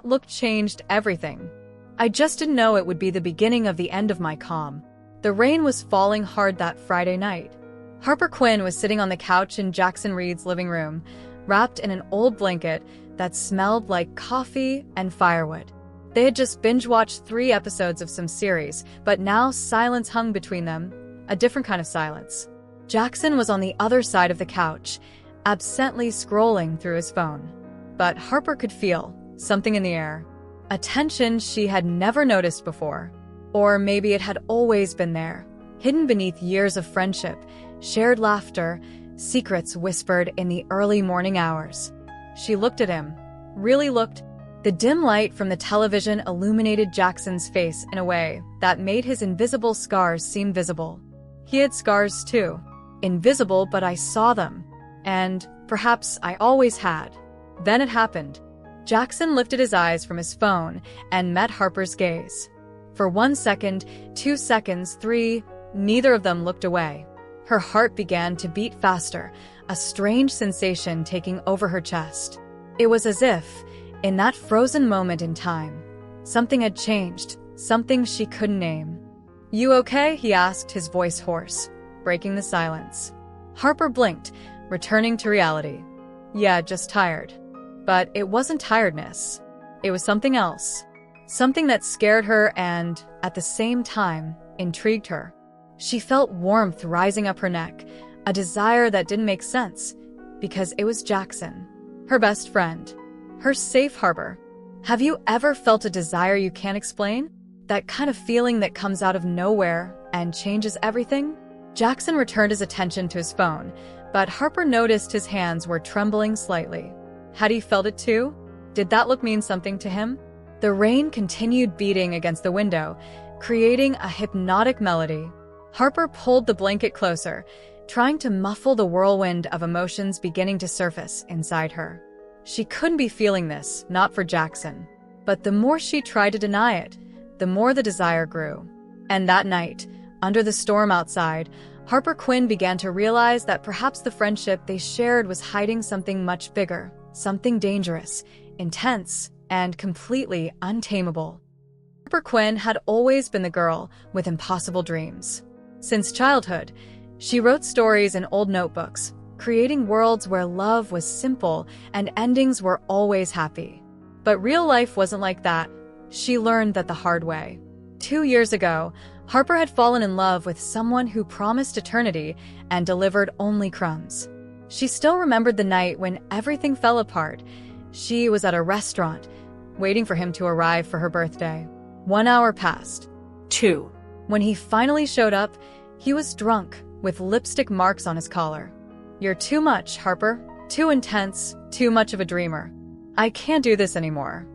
that look changed everything. I just didn't know it would be the beginning of the end of my calm. The rain was falling hard that Friday night. Harper Quinn was sitting on the couch in Jaxon Reid's living room, wrapped in an old blanket that smelled like coffee and firewood. They had just binge-watched 3 episodes of some series, but now silence hung between them, a different kind of silence. Jaxon was on the other side of the couch, absently scrolling through his phone. But Harper could feel something in the air, a tension she had never noticed before. Or maybe it had always been there, hidden beneath years of friendship, shared laughter, secrets whispered in the early morning hours. She looked at him, really looked. The dim light from the television illuminated Jaxon's face in a way that made his invisible scars seem visible. He had scars too. Invisible, but I saw them. And perhaps I always had. Then it happened. Jaxon lifted his eyes from his phone and met Harper's gaze. For 1 second, 2 seconds, 3, neither of them looked away. Her heart began to beat faster, a strange sensation taking over her chest. It was as if, in that frozen moment in time, something had changed, something she couldn't name. "You okay?" he asked, his voice hoarse, breaking the silence. Harper blinked, returning to reality. "Yeah, just tired." But it wasn't tiredness. It was something else. Something that scared her and, at the same time, intrigued her. She felt warmth rising up her neck, a desire that didn't make sense, because it was Jaxon, her best friend, her safe harbor. Have you ever felt a desire you can't explain? That kind of feeling that comes out of nowhere and changes everything? Jaxon returned his attention to his phone, but Harper noticed his hands were trembling slightly. Had he felt it too? Did that look mean something to him? The rain continued beating against the window, creating a hypnotic melody. Harper pulled the blanket closer, trying to muffle the whirlwind of emotions beginning to surface inside her. She couldn't be feeling this, not for Jaxon. But the more she tried to deny it, the more the desire grew. And that night, under the storm outside, Harper Quinn began to realize that perhaps the friendship they shared was hiding something much bigger, something dangerous, intense, and completely untamable. Harper Quinn had always been the girl with impossible dreams. Since childhood, she wrote stories in old notebooks, creating worlds where love was simple and endings were always happy. But real life wasn't like that. She learned that the hard way. 2 years ago, Harper had fallen in love with someone who promised eternity and delivered only crumbs. She still remembered the night when everything fell apart. She was at a restaurant, waiting for him to arrive for her birthday. 1 hour passed. 2. When he finally showed up, he was drunk, with lipstick marks on his collar. "You're too much, Harper. Too intense, too much of a dreamer. I can't do this anymore."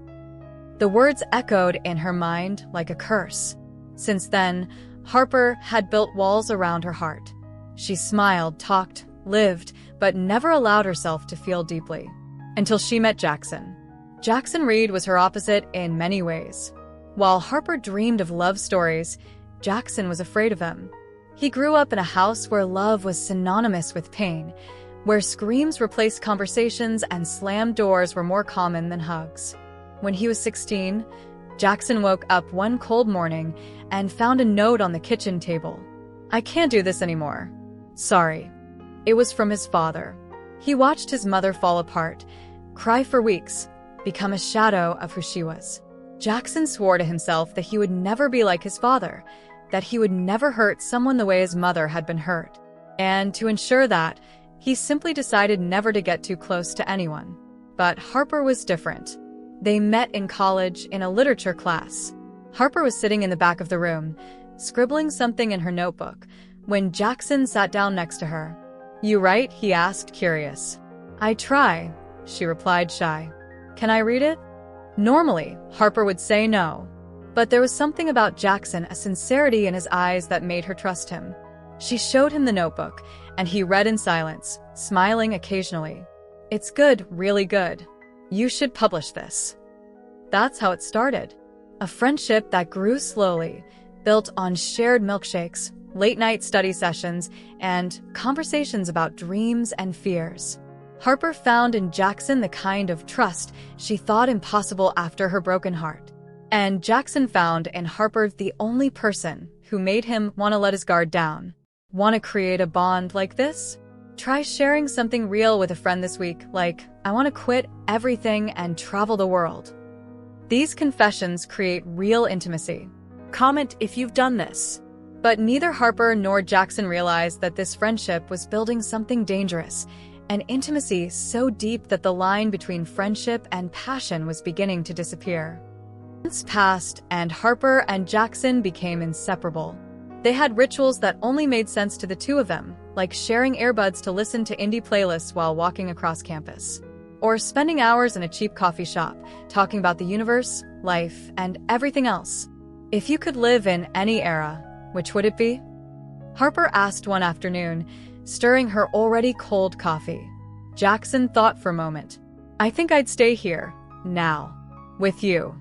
The words echoed in her mind like a curse. Since then, Harper had built walls around her heart. She smiled, talked, lived, but never allowed herself to feel deeply. Until she met Jaxon. Jaxon Reid was her opposite in many ways. While Harper dreamed of love stories, Jaxon was afraid of them. He grew up in a house where love was synonymous with pain, where screams replaced conversations and slammed doors were more common than hugs. When he was 16, Jaxon woke up one cold morning and found a note on the kitchen table. "I can't do this anymore. Sorry." It was from his father. He watched his mother fall apart, cry for weeks, become a shadow of who she was. Jaxon swore to himself that he would never be like his father, that he would never hurt someone the way his mother had been hurt. And to ensure that, he simply decided never to get too close to anyone. But Harper was different. They met in college in a literature class. Harper was sitting in the back of the room, scribbling something in her notebook, when Jaxon sat down next to her. "You write?" he asked, curious. "I try," she replied, shy. "Can I read it?" Normally, Harper would say no. But there was something about Jaxon, a sincerity in his eyes that made her trust him. She showed him the notebook, and he read in silence, smiling occasionally. "It's good, really good. You should publish this." That's how it started. A friendship that grew slowly, built on shared milkshakes, late-night study sessions, and conversations about dreams and fears. Harper found in Jaxon the kind of trust she thought impossible after her broken heart. And Jaxon found in Harper the only person who made him want to let his guard down. Want to create a bond like this? Try sharing something real with a friend this week, like, I want to quit everything and travel the world. These confessions create real intimacy. Comment if you've done this. But neither Harper nor Jaxon realized that this friendship was building something dangerous, an intimacy so deep that the line between friendship and passion was beginning to disappear. Months passed, and Harper and Jaxon became inseparable. They had rituals that only made sense to the two of them, like sharing earbuds to listen to indie playlists while walking across campus, or spending hours in a cheap coffee shop, talking about the universe, life, and everything else. If you could live in any era, which would it be? Harper asked one afternoon, stirring her already cold coffee. Jaxon thought for a moment. I think I'd stay here, now, with you.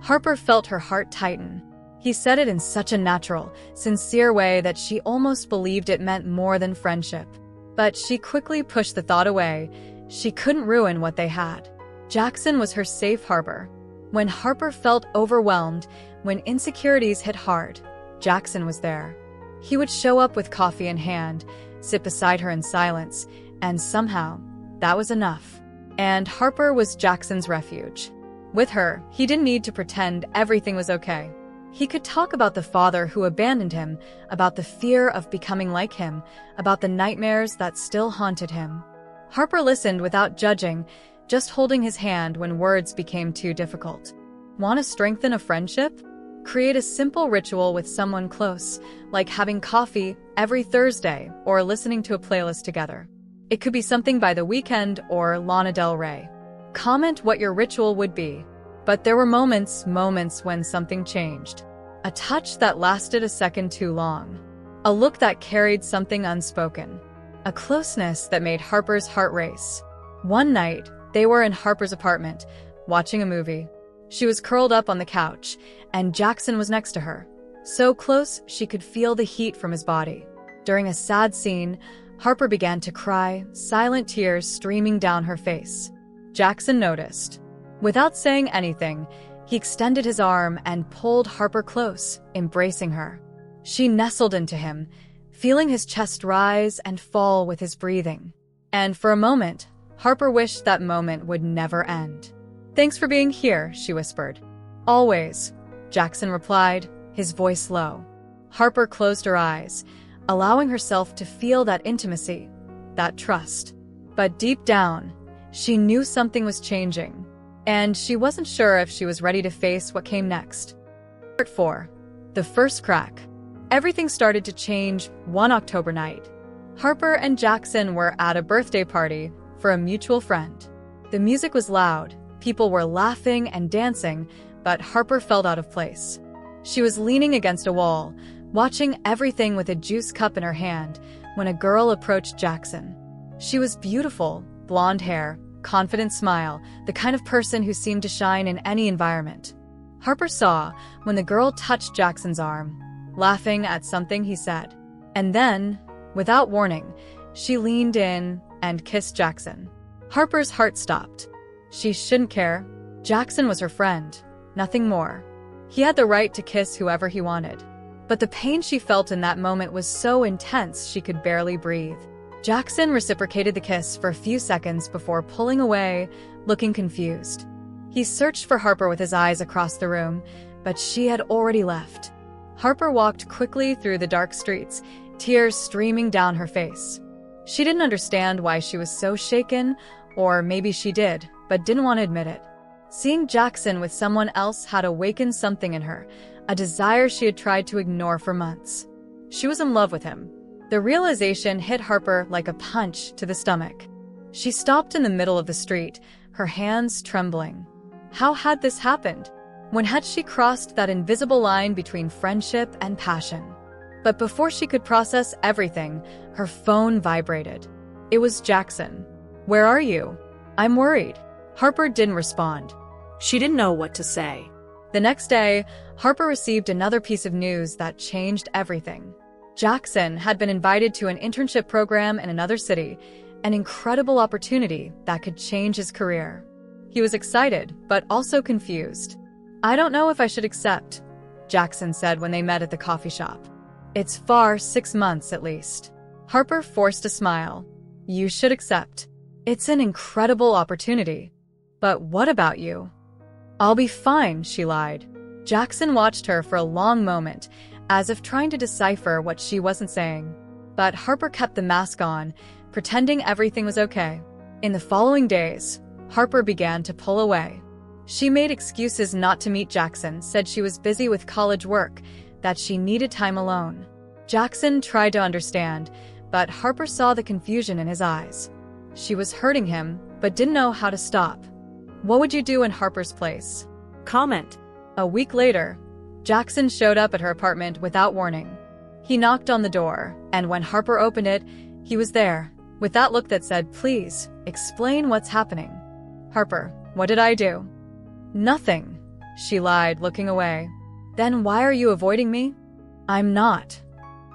Harper felt her heart tighten. He said it in such a natural, sincere way that she almost believed it meant more than friendship. But she quickly pushed the thought away. She couldn't ruin what they had. Jaxon was her safe harbor. When Harper felt overwhelmed, when insecurities hit hard, Jaxon was there. He would show up with coffee in hand, sit beside her in silence, and somehow, that was enough. And Harper was Jackson's refuge. With her, he didn't need to pretend everything was okay. He could talk about the father who abandoned him, about the fear of becoming like him, about the nightmares that still haunted him. Harper listened without judging, just holding his hand when words became too difficult. Want to strengthen a friendship? Create a simple ritual with someone close, like having coffee every Thursday or listening to a playlist together. It could be something by The Weeknd or Lana Del Rey. Comment what your ritual would be. But there were moments when something changed. A touch that lasted a second too long. A look that carried something unspoken. A closeness that made Harper's heart race. One night, they were in Harper's apartment, watching a movie. She was curled up on the couch, and Jaxon was next to her. So close, she could feel the heat from his body. During a sad scene, Harper began to cry, silent tears streaming down her face. Jaxon noticed. Without saying anything, he extended his arm and pulled Harper close, embracing her. She nestled into him, feeling his chest rise and fall with his breathing. And for a moment, Harper wished that moment would never end. Thanks for being here, she whispered. Always, Jaxon replied, his voice low. Harper closed her eyes, allowing herself to feel that intimacy, that trust. But deep down, she knew something was changing, and she wasn't sure if she was ready to face what came next. Part 4. The First Crack. Everything started to change one October night. Harper and Jaxon were at a birthday party for a mutual friend. The music was loud, people were laughing and dancing, but Harper felt out of place. She was leaning against a wall, watching everything with a juice cup in her hand, when a girl approached Jaxon. She was beautiful, blonde hair, confident smile, the kind of person who seemed to shine in any environment. Harper saw when the girl touched Jackson's arm, laughing at something he said. And then, without warning, she leaned in and kissed Jaxon. Harper's heart stopped. She shouldn't care. Jaxon was her friend, nothing more. He had the right to kiss whoever he wanted. But the pain she felt in that moment was so intense she could barely breathe. Jaxon reciprocated the kiss for a few seconds before pulling away, looking confused. He searched for Harper with his eyes across the room, but she had already left. Harper walked quickly through the dark streets, tears streaming down her face. She didn't understand why she was so shaken, or maybe she did, but didn't want to admit it. Seeing Jaxon with someone else had awakened something in her, a desire she had tried to ignore for months. She was in love with him. The realization hit Harper like a punch to the stomach. She stopped in the middle of the street, her hands trembling. How had this happened? When had she crossed that invisible line between friendship and passion? But before she could process everything, her phone vibrated. It was Jaxon. "Where are you? I'm worried." Harper didn't respond. She didn't know what to say. The next day, Harper received another piece of news that changed everything. Jaxon had been invited to an internship program in another city, an incredible opportunity that could change his career. He was excited, but also confused. "I don't know if I should accept," Jaxon said when they met at the coffee shop. "It's far 6 months at least." Harper forced a smile. "You should accept. It's an incredible opportunity. But what about you?" "I'll be fine," she lied. Jaxon watched her for a long moment, as if trying to decipher what she wasn't saying. But Harper kept the mask on, pretending everything was okay. In the following days, Harper began to pull away. She made excuses not to meet Jaxon, said she was busy with college work, that she needed time alone. Jaxon tried to understand, but Harper saw the confusion in his eyes. She was hurting him, but didn't know how to stop. What would you do in Harper's place? Comment. A week later, Jaxon showed up at her apartment without warning. He knocked on the door, and when Harper opened it, he was there, with that look that said, "Please, explain what's happening." "Harper, what did I do?" "Nothing," she lied, looking away. "Then why are you avoiding me?" "I'm not."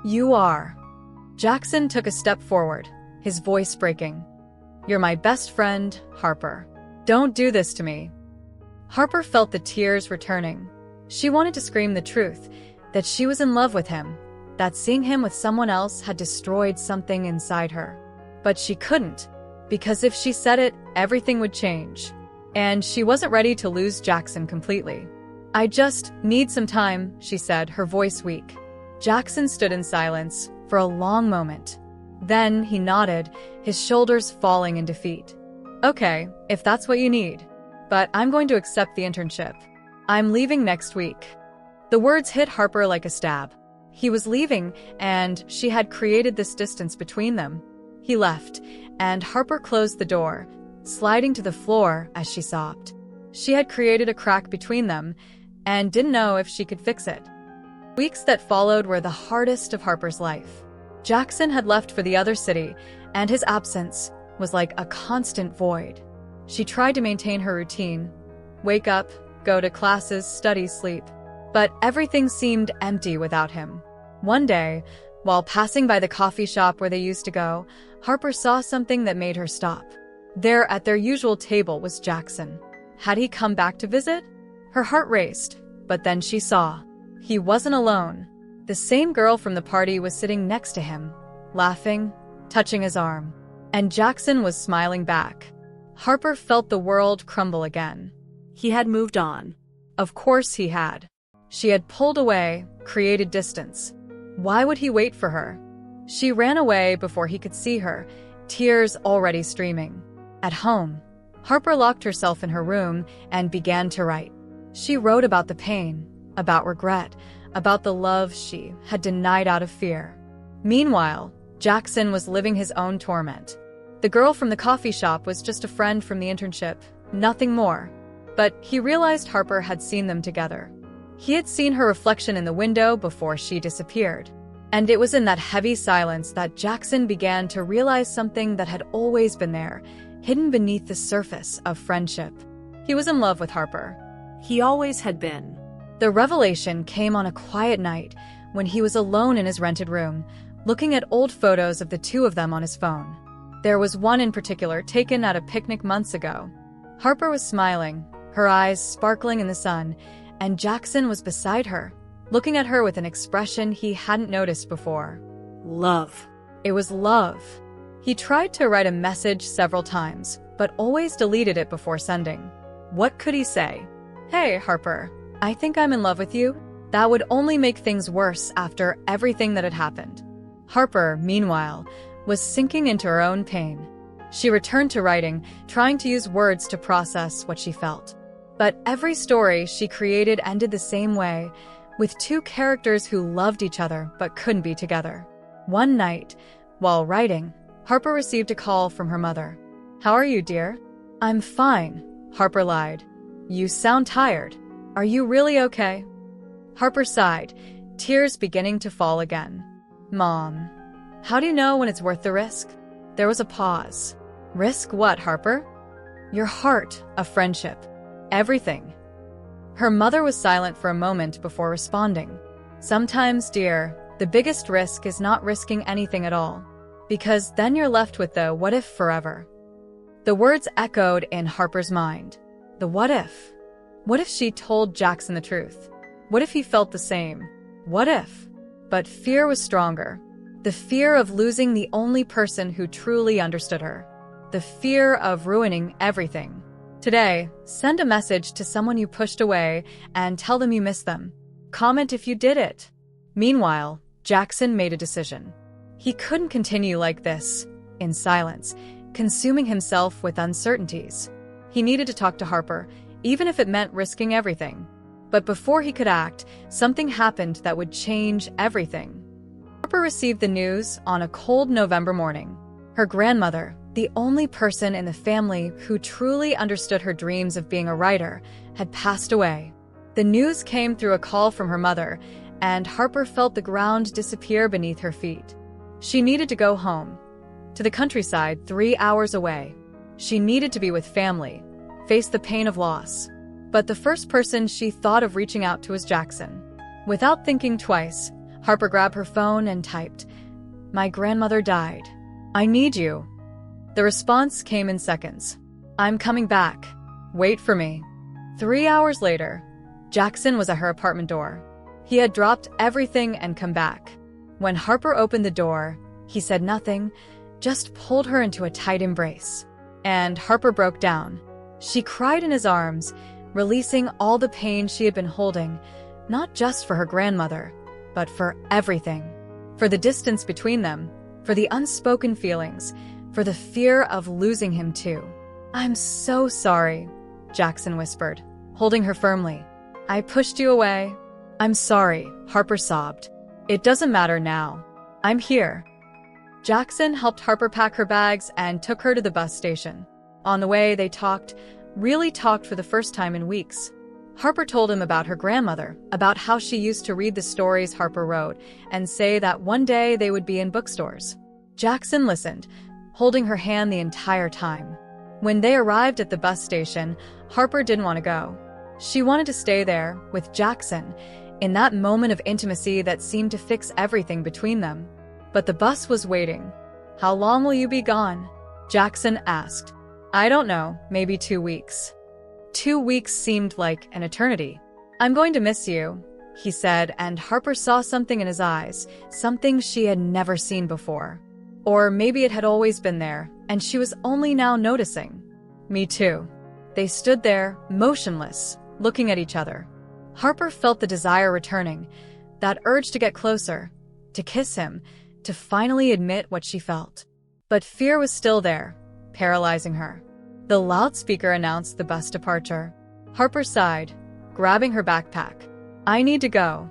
"You are." Jaxon took a step forward, his voice breaking. "You're my best friend, Harper. Don't do this to me." Harper felt the tears returning. She wanted to scream the truth, that she was in love with him, that seeing him with someone else had destroyed something inside her. But she couldn't, because if she said it, everything would change. And she wasn't ready to lose Jaxon completely. "I just need some time," she said, her voice weak. Jaxon stood in silence for a long moment. Then he nodded, his shoulders falling in defeat. "Okay, if that's what you need. But I'm going to accept the internship. I'm leaving next week." The words hit Harper like a stab. He was leaving, and she had created this distance between them. He left, and Harper closed the door, sliding to the floor as she sobbed. She had created a crack between them, and didn't know if she could fix it. Weeks that followed were the hardest of Harper's life. Jaxon had left for the other city, and his absence was like a constant void. She tried to maintain her routine, wake up, go to classes, study, sleep. But everything seemed empty without him. One day, while passing by the coffee shop where they used to go, Harper saw something that made her stop. There at their usual table was Jaxon. Had he come back to visit? Her heart raced, but then she saw. He wasn't alone. The same girl from the party was sitting next to him, laughing, touching his arm. And Jaxon was smiling back. Harper felt the world crumble again. He had moved on. Of course he had. She had pulled away, created distance. Why would he wait for her? She ran away before he could see her, tears already streaming. At home, Harper locked herself in her room and began to write. She wrote about the pain, about regret, about the love she had denied out of fear. Meanwhile, Jaxon was living his own torment. The girl from the coffee shop was just a friend from the internship, nothing more. But he realized Harper had seen them together. He had seen her reflection in the window before she disappeared. And it was in that heavy silence that Jaxon began to realize something that had always been there, hidden beneath the surface of friendship. He was in love with Harper. He always had been. The revelation came on a quiet night when he was alone in his rented room, looking at old photos of the two of them on his phone. There was one in particular taken at a picnic months ago. Harper was smiling, her eyes sparkling in the sun, and Jaxon was beside her, looking at her with an expression he hadn't noticed before. Love. It was love. He tried to write a message several times, but always deleted it before sending. What could he say? "Hey, Harper, I think I'm in love with you." That would only make things worse after everything that had happened. Harper, meanwhile, was sinking into her own pain. She returned to writing, trying to use words to process what she felt. But every story she created ended the same way, with two characters who loved each other but couldn't be together. One night, while writing, Harper received a call from her mother. "How are you, dear?" "I'm fine," Harper lied. "You sound tired. Are you really okay?" Harper sighed, tears beginning to fall again. "Mom, how do you know when it's worth the risk?" There was a pause. "Risk what, Harper?" "Your heart, a friendship. Everything." Her mother was silent for a moment before responding. "Sometimes, dear, the biggest risk is not risking anything at all. because then you're left with the what if forever. The words echoed in Harper's mind. The what if? What if she told Jaxon the truth? What if he felt the same? What if? But fear was stronger. The fear of losing the only person who truly understood her. The fear of ruining everything. Today, send a message to someone you pushed away and tell them you miss them. Comment if you did it. Meanwhile, Jaxon made a decision. He couldn't continue like this, in silence, consuming himself with uncertainties. He needed to talk to Harper, even if it meant risking everything. But before he could act, something happened that would change everything. Harper received the news on a cold November morning. Her grandmother, the only person in the family who truly understood her dreams of being a writer, had passed away. The news came through a call from her mother, and Harper felt the ground disappear beneath her feet. She needed to go home, to the countryside 3 hours away. She needed to be with family, face the pain of loss. But the first person she thought of reaching out to was Jaxon. Without thinking twice, Harper grabbed her phone and typed, "My grandmother died. I need you." The response came in seconds. "I'm coming back. Wait for me." 3 hours later, Jaxon was at her apartment door. He had dropped everything and come back. When Harper opened the door, he said nothing, just pulled her into a tight embrace. And Harper broke down. She cried in his arms, releasing all the pain she had been holding, not just for her grandmother, but for everything. For the distance between them, for the unspoken feelings, for the fear of losing him too. "I'm so sorry," Jaxon whispered, holding her firmly. "I pushed you away." "I'm sorry," Harper sobbed. "It doesn't matter now. I'm here." Jaxon helped Harper pack her bags and took her to the bus station. On the way, they really talked for the first time in weeks. Harper told him about her grandmother, about how she used to read the stories Harper wrote and say that one day they would be in bookstores. Jaxon listened, holding her hand the entire time. When they arrived at the bus station, Harper didn't want to go. She wanted to stay there, with Jaxon, in that moment of intimacy that seemed to fix everything between them. But the bus was waiting. "How long will you be gone?" Jaxon asked. "I don't know, maybe 2 weeks." 2 weeks seemed like an eternity. "I'm going to miss you," he said, and Harper saw something in his eyes, something she had never seen before. Or maybe it had always been there, and she was only now noticing. "Me too." They stood there, motionless, looking at each other. Harper felt the desire returning, that urge to get closer, to kiss him, to finally admit what she felt. But fear was still there, paralyzing her. The loudspeaker announced the bus departure. Harper sighed, grabbing her backpack. "I need to go."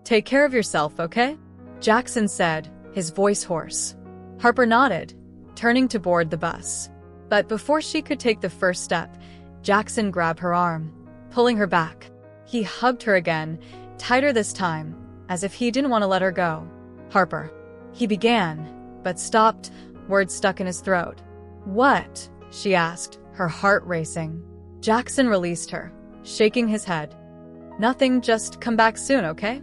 "Take care of yourself, okay?" Jaxon said, his voice hoarse. Harper nodded, turning to board the bus. But before she could take the first step, Jaxon grabbed her arm, pulling her back. He hugged her again, tighter this time, as if he didn't want to let her go. "Harper," he began, but stopped, words stuck in his throat. "What?" she asked, her heart racing. Jaxon released her, shaking his head. "Nothing, just come back soon, okay?"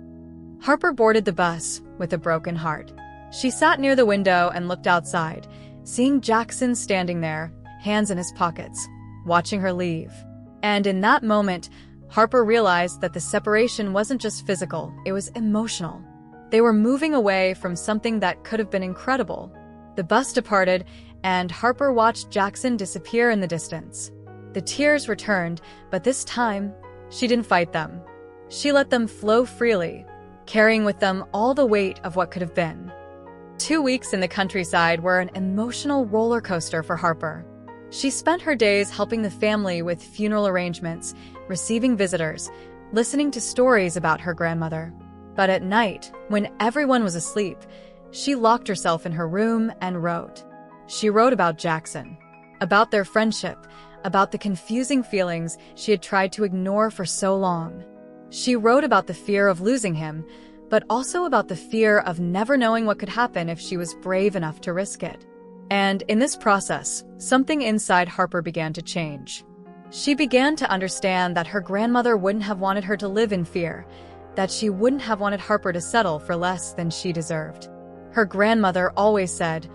Harper boarded the bus with a broken heart. She sat near the window and looked outside, seeing Jaxon standing there, hands in his pockets, watching her leave. And in that moment, Harper realized that the separation wasn't just physical, it was emotional. They were moving away from something that could have been incredible. The bus departed, and Harper watched Jaxon disappear in the distance. The tears returned, but this time, she didn't fight them. She let them flow freely, carrying with them all the weight of what could have been. 2 weeks in the countryside were an emotional roller coaster for Harper. She spent her days helping the family with funeral arrangements, receiving visitors, listening to stories about her grandmother. But at night, when everyone was asleep, she locked herself in her room and wrote. She wrote about Jaxon, about their friendship, about the confusing feelings she had tried to ignore for so long. She wrote about the fear of losing him, but also about the fear of never knowing what could happen if she was brave enough to risk it. And in this process, something inside Harper began to change. She began to understand that her grandmother wouldn't have wanted her to live in fear, that she wouldn't have wanted Harper to settle for less than she deserved. Her grandmother always said,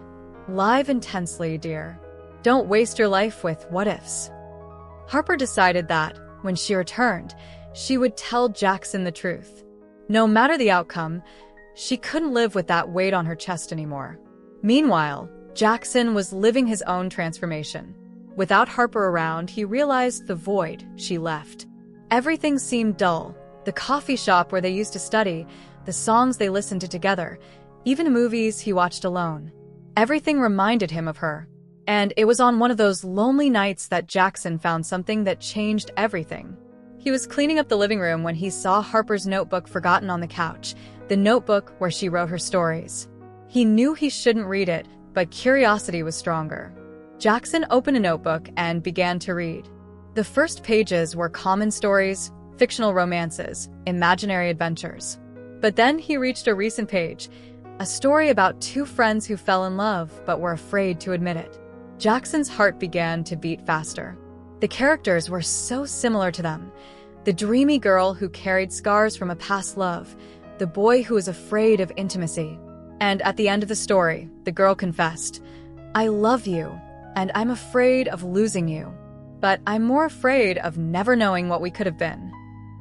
Live intensely, dear. Don't waste your life with what-ifs. Harper decided that, when she returned, she would tell Jaxon the truth. No matter the outcome, she couldn't live with that weight on her chest anymore. Meanwhile, Jaxon was living his own transformation. Without Harper around, he realized the void she left. Everything seemed dull. The coffee shop where they used to study, the songs they listened to together, even the movies he watched alone. Everything reminded him of her. And it was on one of those lonely nights that Jaxon found something that changed everything. He was cleaning up the living room when he saw Harper's notebook forgotten on the couch, the notebook where she wrote her stories. He knew he shouldn't read it, but curiosity was stronger. Jaxon opened a notebook and began to read. The first pages were common stories, fictional romances, imaginary adventures. But then he reached a recent page, a story about two friends who fell in love but were afraid to admit it. Jackson's heart began to beat faster. The characters were so similar to them. The dreamy girl who carried scars from a past love, the boy who was afraid of intimacy. And at the end of the story, the girl confessed, "I love you, and I'm afraid of losing you. But I'm more afraid of never knowing what we could have been."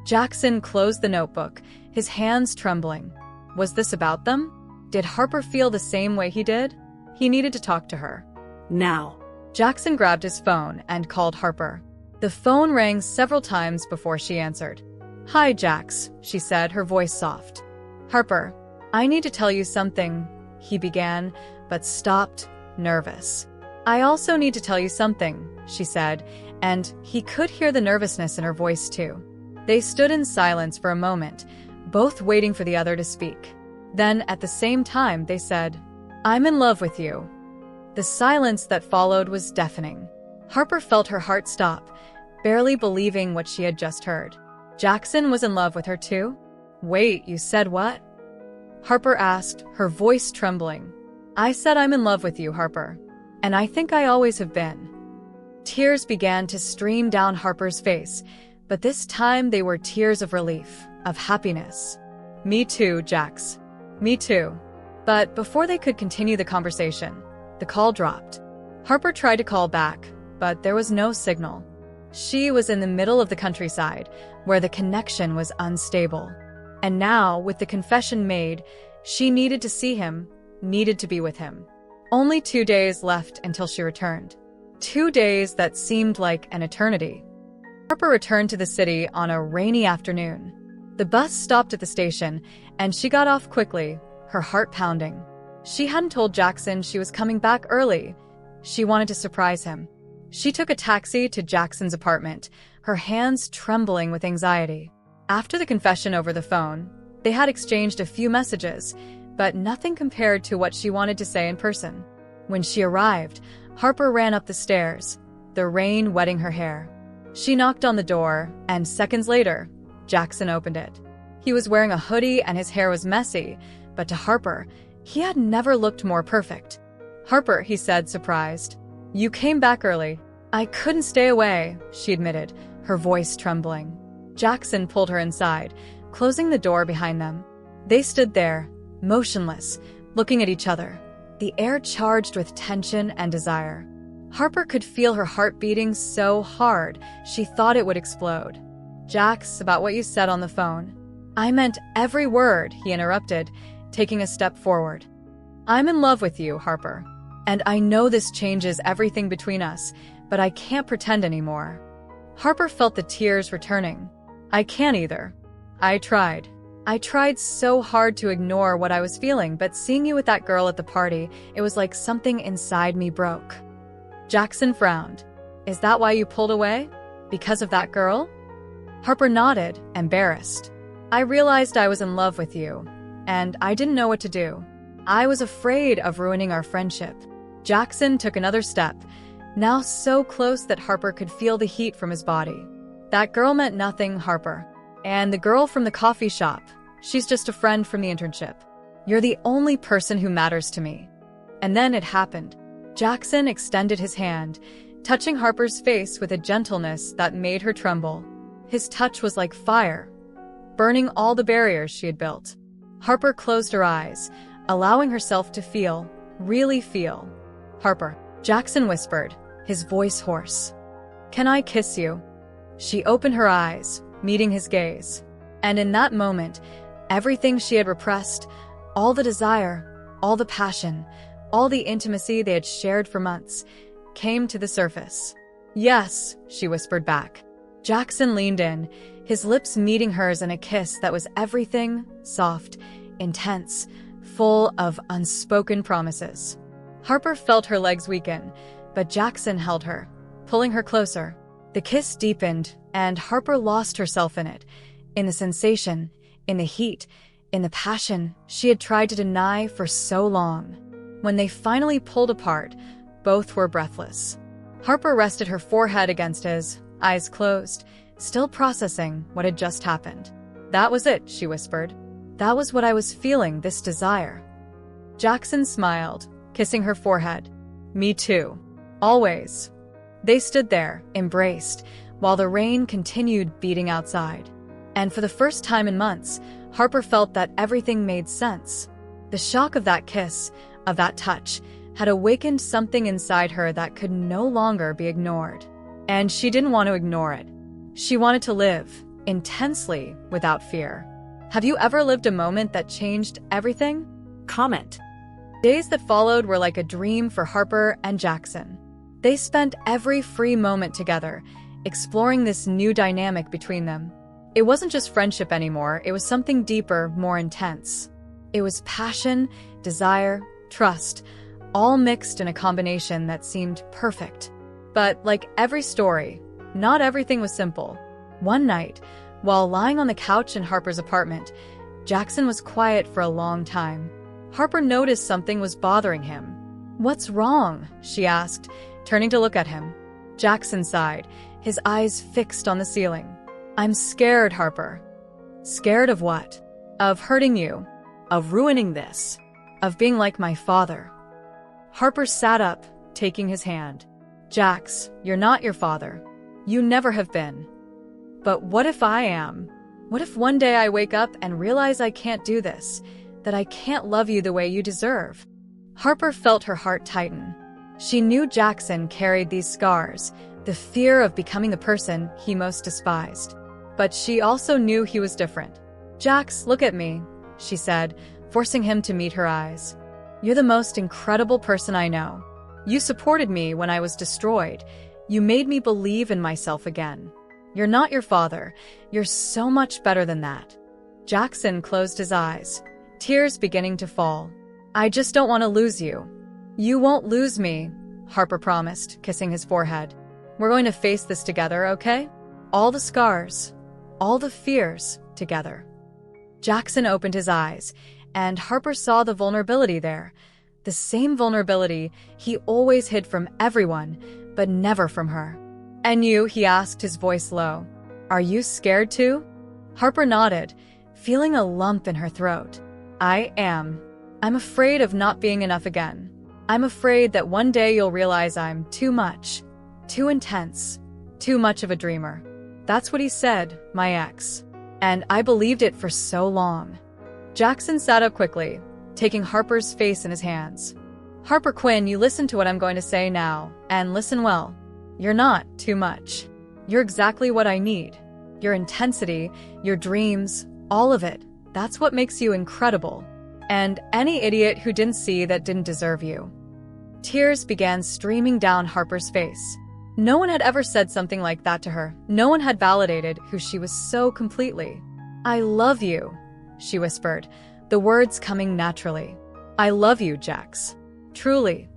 Jaxon closed the notebook, his hands trembling. Was this about them? Did Harper feel the same way he did? He needed to talk to her. Now. Jaxon grabbed his phone and called Harper. The phone rang several times before she answered. "Hi, Jax," she said, her voice soft. "Harper, I need to tell you something," he began, but stopped, nervous. "I also need to tell you something," she said, and he could hear the nervousness in her voice too. They stood in silence for a moment, both waiting for the other to speak. Then, at the same time, they said, "I'm in love with you." The silence that followed was deafening. Harper felt her heart stop, barely believing what she had just heard. Jaxon was in love with her too? "Wait, you said what?" Harper asked, her voice trembling. "I said I'm in love with you, Harper. And I think I always have been." Tears began to stream down Harper's face, but this time they were tears of relief, of happiness. "Me too, Jax. Me too." But before they could continue the conversation, the call dropped. Harper tried to call back, but there was no signal. She was in the middle of the countryside, where the connection was unstable. And now, with the confession made, she needed to see him, needed to be with him. Only 2 days left until she returned. 2 days that seemed like an eternity. Harper returned to the city on a rainy afternoon. The bus stopped at the station, and she got off quickly, her heart pounding. She hadn't told Jaxon she was coming back early. She wanted to surprise him. She took a taxi to Jackson's apartment, her hands trembling with anxiety. After the confession over the phone, they had exchanged a few messages, but nothing compared to what she wanted to say in person. When she arrived, Harper ran up the stairs, the rain wetting her hair. She knocked on the door, and seconds later, Jaxon opened it. He was wearing a hoodie and his hair was messy, but to Harper, he had never looked more perfect. "Harper," he said, surprised. "You came back early." "I couldn't stay away," she admitted, her voice trembling. Jaxon pulled her inside, closing the door behind them. They stood there, motionless, looking at each other, the air charged with tension and desire. Harper could feel her heart beating so hard she thought it would explode. "Jax, about what you said on the phone." "I meant every word," he interrupted, taking a step forward. "I'm in love with you, Harper. And I know this changes everything between us, but I can't pretend anymore." Harper felt the tears returning. "I can't either. I tried. I tried so hard to ignore what I was feeling, but seeing you with that girl at the party, it was like something inside me broke." Jaxon frowned. "Is that why you pulled away? Because of that girl?" Harper nodded, embarrassed. "I realized I was in love with you, and I didn't know what to do. I was afraid of ruining our friendship." Jaxon took another step, now so close that Harper could feel the heat from his body. "That girl meant nothing, Harper. And the girl from the coffee shop, she's just a friend from the internship. You're the only person who matters to me." And then it happened. Jaxon extended his hand, touching Harper's face with a gentleness that made her tremble. His touch was like fire, burning all the barriers she had built. Harper closed her eyes, allowing herself to feel, really feel. Harper, Jaxon whispered, his voice hoarse. Can I kiss you? She opened her eyes, meeting his gaze. And in that moment, everything she had repressed, all the desire, all the passion, all the intimacy they had shared for months, came to the surface. Yes, she whispered back. Jaxon leaned in, his lips meeting hers in a kiss that was everything, soft, intense, full of unspoken promises. Harper felt her legs weaken, but Jaxon held her, pulling her closer. The kiss deepened, and Harper lost herself in it, in the sensation, in the heat, in the passion she had tried to deny for so long. When they finally pulled apart, both were breathless. Harper rested her forehead against his, eyes closed, still processing what had just happened. That was it, she whispered. That was what I was feeling, this desire. Jaxon smiled, kissing her forehead. Me too. Always. They stood there, embraced, while the rain continued beating outside. And for the first time in months, Harper felt that everything made sense. The shock of that kiss, of that touch, had awakened something inside her that could no longer be ignored. And she didn't want to ignore it. She wanted to live, intensely, without fear. Have you ever lived a moment that changed everything? Comment. Days that followed were like a dream for Harper and Jaxon. They spent every free moment together, exploring this new dynamic between them. It wasn't just friendship anymore, it was something deeper, more intense. It was passion, desire, trust, all mixed in a combination that seemed perfect. But like every story, not everything was simple. One night, while lying on the couch in Harper's apartment, Jaxon was quiet for a long time. Harper noticed something was bothering him. What's wrong? She asked, turning to look at him. Jaxon sighed, his eyes fixed on the ceiling. I'm scared, Harper. Scared of what? Of hurting you. Of ruining this. Of being like my father. Harper sat up, taking his hand. Jax, you're not your father. You never have been. But what if I am? What if one day I wake up and realize I can't do this, that I can't love you the way you deserve? Harper felt her heart tighten. She knew Jaxon carried these scars, the fear of becoming the person he most despised. But she also knew he was different. Jax, look at me, she said, forcing him to meet her eyes. You're the most incredible person I know. You supported me when I was destroyed. You made me believe in myself again. You're not your father. You're so much better than that. Jaxon closed his eyes, tears beginning to fall. I just don't want to lose you. You won't lose me, Harper promised, kissing his forehead. We're going to face this together, okay? All the scars, all the fears, together. Jaxon opened his eyes, and Harper saw the vulnerability there. The same vulnerability he always hid from everyone, but never from her. And you, he asked, his voice low. Are you scared too? Harper nodded, feeling a lump in her throat. I am. I'm afraid of not being enough again. I'm afraid that one day you'll realize I'm too much, too intense, too much of a dreamer. That's what he said, my ex. And I believed it for so long. Jaxon sat up quickly, taking Harper's face in his hands. Harper Quinn, you listen to what I'm going to say now, and listen well. You're not too much. You're exactly what I need. Your intensity, your dreams, all of it. That's what makes you incredible. And any idiot who didn't see that didn't deserve you. Tears began streaming down Harper's face. No one had ever said something like that to her. No one had validated who she was so completely. I love you, she whispered, the words coming naturally. I love you, Jax. Truly.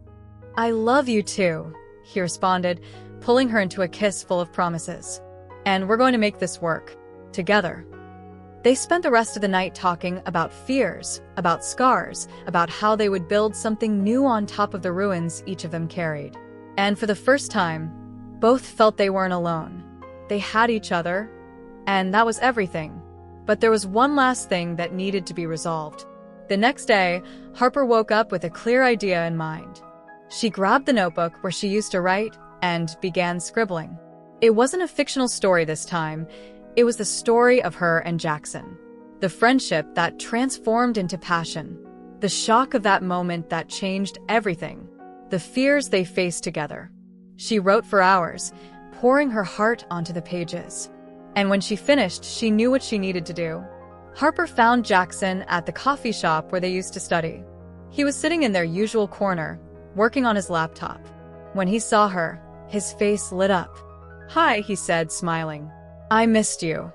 I love you too, he responded, pulling her into a kiss full of promises. And we're going to make this work. Together. They spent the rest of the night talking about fears, about scars, about how they would build something new on top of the ruins each of them carried. And for the first time, both felt they weren't alone. They had each other, and that was everything. But there was one last thing that needed to be resolved. The next day, Harper woke up with a clear idea in mind. She grabbed the notebook where she used to write and began scribbling. It wasn't a fictional story this time. It was the story of her and Jaxon. The friendship that transformed into passion. The shock of that moment that changed everything. the fears they faced together. She wrote for hours, pouring her heart onto the pages. And when she finished, she knew what she needed to do. Harper found Jaxon at the coffee shop where they used to study. He was sitting in their usual corner, working on his laptop. When he saw her, his face lit up. "Hi," he said, smiling. "I missed you."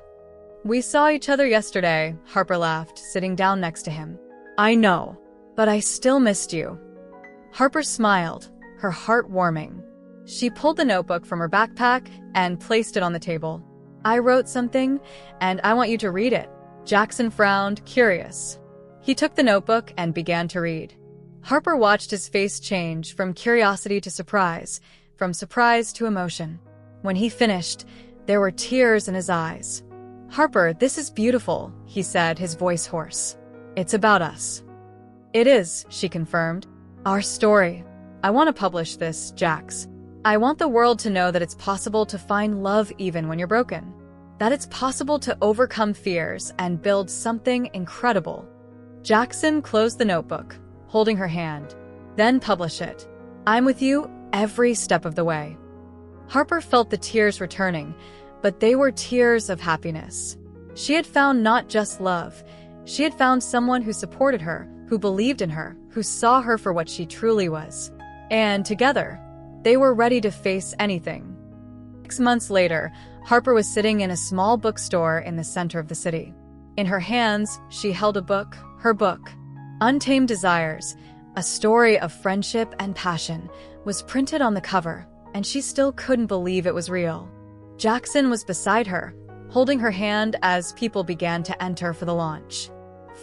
"We saw each other yesterday," Harper laughed, sitting down next to him. "I know, but I still missed you." Harper smiled, her heart warming. She pulled the notebook from her backpack and placed it on the table. "I wrote something, and I want you to read it." Jaxon frowned, curious. He took the notebook and began to read. Harper watched his face change from curiosity to surprise, from surprise to emotion. When he finished, there were tears in his eyes. "Harper, this is beautiful," he said, his voice hoarse. "It's about us." "It is," she confirmed. "Our story. I want to publish this, Jax. I want the world to know that it's possible to find love even when you're broken. That it's possible to overcome fears and build something incredible." Jaxon closed the notebook, holding her hand. "Then publish it. I'm with you every step of the way." Harper felt the tears returning, but they were tears of happiness. She had found not just love. She had found someone who supported her, who believed in her, who saw her for what she truly was. And together, they were ready to face anything. 6 months later, Harper was sitting in a small bookstore in the center of the city. In her hands, she held a book, her book. Untamed Desires, a story of friendship and passion, was printed on the cover, and she still couldn't believe it was real. Jaxon was beside her, holding her hand as people began to enter for the launch.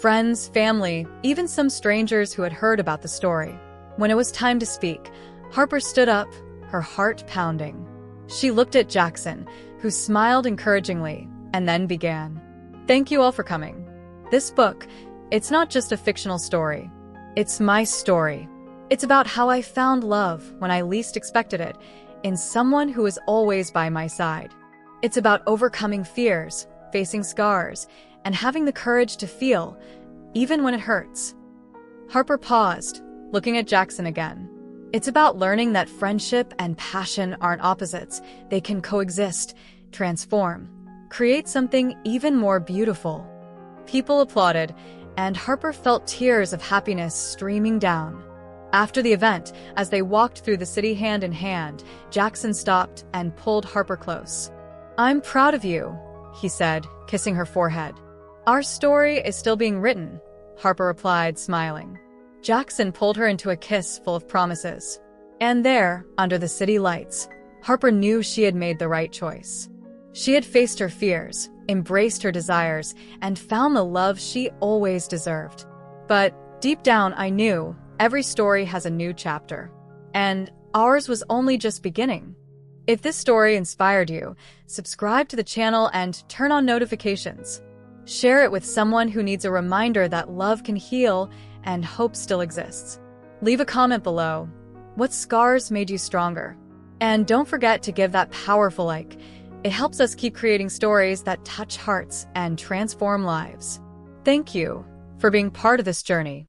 Friends, family, even some strangers who had heard about the story. When it was time to speak, Harper stood up, her heart pounding. She looked at Jaxon, who smiled encouragingly, and then began. "Thank you all for coming. This book, it's not just a fictional story. It's my story. It's about how I found love when I least expected it, in someone who is always by my side. It's about overcoming fears, facing scars, and having the courage to feel, even when it hurts." Harper paused, looking at Jaxon again. "It's about learning that friendship and passion aren't opposites. They can coexist, transform, create something even more beautiful." People applauded, and Harper felt tears of happiness streaming down. After the event, as they walked through the city hand in hand, Jaxon stopped and pulled Harper close. "I'm proud of you," he said, kissing her forehead. "Our story is still being written," Harper replied, smiling. Jaxon pulled her into a kiss full of promises. And there, under the city lights, Harper knew she had made the right choice. She had faced her fears, embraced her desires, and found the love she always deserved. But deep down, I knew every story has a new chapter. And ours was only just beginning. If this story inspired you, subscribe to the channel and turn on notifications. Share it with someone who needs a reminder that love can heal and hope still exists. Leave a comment below. What scars made you stronger? And don't forget to give that powerful like. It helps us keep creating stories that touch hearts and transform lives. Thank you for being part of this journey.